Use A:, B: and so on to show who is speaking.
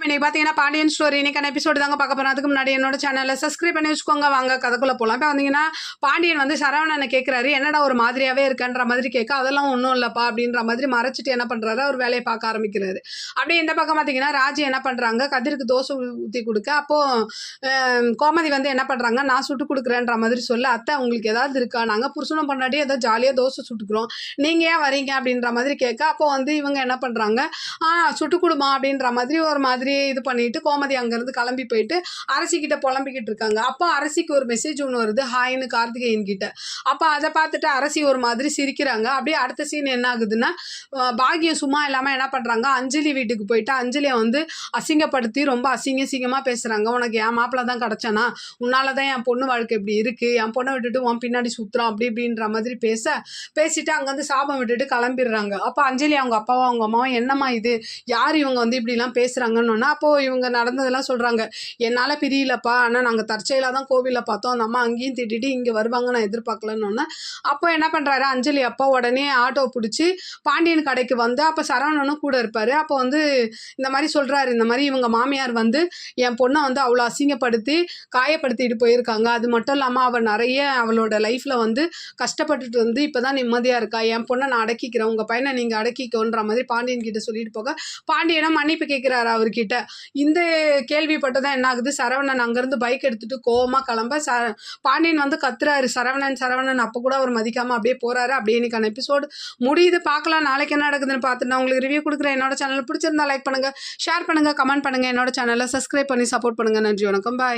A: இன்னைக்கு பார்த்தீங்கன்னா பாண்டியன் ஸ்டோரி இன்னைக்கான எபிசோடு தாங்க பார்க்க போகிறோம். அதுக்கு முன்னாடி என்னோட சேனலை சப்ஸ்கிரைப் பண்ணி வச்சுக்கோங்க. வாங்க கதைக்குள்ளே போகலாம். இப்போ வந்தீங்கன்னா பாண்டியன் வந்து சரவணனை கேட்குறாரு, என்னடா ஒரு மாதிரியாகவே இருக்கன்ற மாதிரி கேட்க, அதெல்லாம் ஒன்றும் இல்லைப்பா அப்படின்ற மாதிரி மறைச்சிட்டு என்ன பண்ணுறாரு, அவர் வேலையை பார்க்க ஆரம்பிக்கிறாரு. அப்படியே இந்த பக்கம் பார்த்தீங்கன்னா ராஜி என்ன பண்ணுறாங்க, கதிருக்கு தோசை ஊற்றி கொடுக்க, அப்போது கோமதி வந்து என்ன பண்ணுறாங்க, நான் சுட்டு கொடுக்குறேன்ற மாதிரி சொல்ல, அத்தை உங்களுக்கு ஏதாவது இருக்கா, நாங்கள் புருஷனும் பண்ணாடி ஏதோ ஜாலியாக தோசை சுட்டுக்கிறோம், நீங்கள் ஏன் வரீங்க அப்படின்ற மாதிரி கேட்க, அப்போ வந்து இவங்க என்ன பண்ணுறாங்க, சுட்டு கொடுமா அப்படின்ற மாதிரி ஒரு மாதிரி இது பண்ணிட்டு கோமதி அங்கேருந்து கிளம்பி போயிட்டு அரசிக்கிட்ட புலம்பிக்கிட்டு இருக்காங்க. அப்போ அரசிக்கு ஒரு மெசேஜ் ஒன்று வருது, ஹாய்னு கார்த்திகேயன் கிட்ட. அப்போ அதை பார்த்துட்டு அரசி ஒரு மாதிரி சிரிக்கிறாங்க. அப்படியே அடுத்த சீன் என்ன ஆகுதுன்னா, பாக்கியம் சும்மா இல்லாமல் என்ன பண்ணுறாங்க, அஞ்சலி வீட்டுக்கு போயிட்டு அஞ்சலியை வந்து அசிங்கப்படுத்தி ரொம்ப அசிங்கமாக பேசுகிறாங்க. உனக்கு என் மாப்பிள்ள தான் கிடச்சானா, உன்னால தான் என் பொண்ணு வாழ்க்கை இப்படி இருக்குது, என் பொண்ணை விட்டுட்டு உன் பின்னாடி சுற்றுறான் அப்படி இப்படின்ற மாதிரி பேசிட்டு அங்கேருந்து சாபம் விட்டுட்டு கிளம்பிடுறாங்க. அப்போ அஞ்சலி அவங்க அப்பாவும் அவங்க அம்மாவும் என்னம்மா இது, யார் இவங்க வந்து இப்படிலாம் பேசுகிறாங்கன்னு. அப்போது இவங்க நடந்ததெல்லாம் சொல்கிறாங்க, என்னால் பிரியலப்பா, ஆனால் நாங்கள் தற்செயலாக தான் கோவிலில் பார்த்தோம், அந்த அம்மா அங்கேயும் திட்டிட்டு இங்கே வருவாங்க நான் எதிர்பார்க்கலன்னு. அப்போ என்ன பண்ணுறாரு அஞ்சலி அப்பா உடனே ஆட்டோ பிடிச்சி பாண்டியன் கடைக்கு வந்து, அப்போ சரவணனும் கூட இருப்பார். அப்போ வந்து இந்த மாதிரி சொல்கிறாரு, இந்த மாதிரி இவங்க மாமியார் வந்து என் பொண்ணை வந்து அவ்வளோ அசிங்கப்படுத்தி காயப்படுத்திட்டு போயிருக்காங்க, அது மட்டும் இல்லாமல் அவள் நிறைய அவளோட லைஃப்பில் வந்து கஷ்டப்பட்டுட்டு வந்து இப்போ தான் நிம்மதியாக இருக்கா, என் பொண்ணை நான் அடக்கிக்கிறேன், உங்கள் பையனை நீங்கள் அடக்கிக்கோன்ற மாதிரி பாண்டியன் கிட்ட சொல்லிட்டு போக, பாண்டியனும் மன்னிப்பு கேட்குறாரு அவர்கிட்ட. இந்த கேள்விப்பட்டதான் என்ன ஆகுது, சரவணன் அங்கேருந்து பைக் எடுத்துகிட்டு கோவமாக கிளம்ப பாண்டியன் வந்து கத்துறாரு, சரவணன். அப்போ கூட அவர் மதிக்காமல் அப்படியே போகிறாரு. அப்படியே இன்னைக்கான எபிசோடு முடியுது. பார்க்கலாம் நாளைக்கு என்ன நடக்குதுன்னு பார்த்துட்டு நான் உங்களுக்கு ரிவ்யூ கொடுக்குறேன். என்னோட சேனல் பிடிச்சிருந்தா லைக் பண்ணுங்கள், ஷேர் பண்ணுங்கள், கமெண்ட் பண்ணுங்கள், என்னோட சேனலை சப்ஸ்கிரைப் பண்ணி சப்போர்ட் பண்ணுங்கள். நன்றி, வணக்கம், பாய்.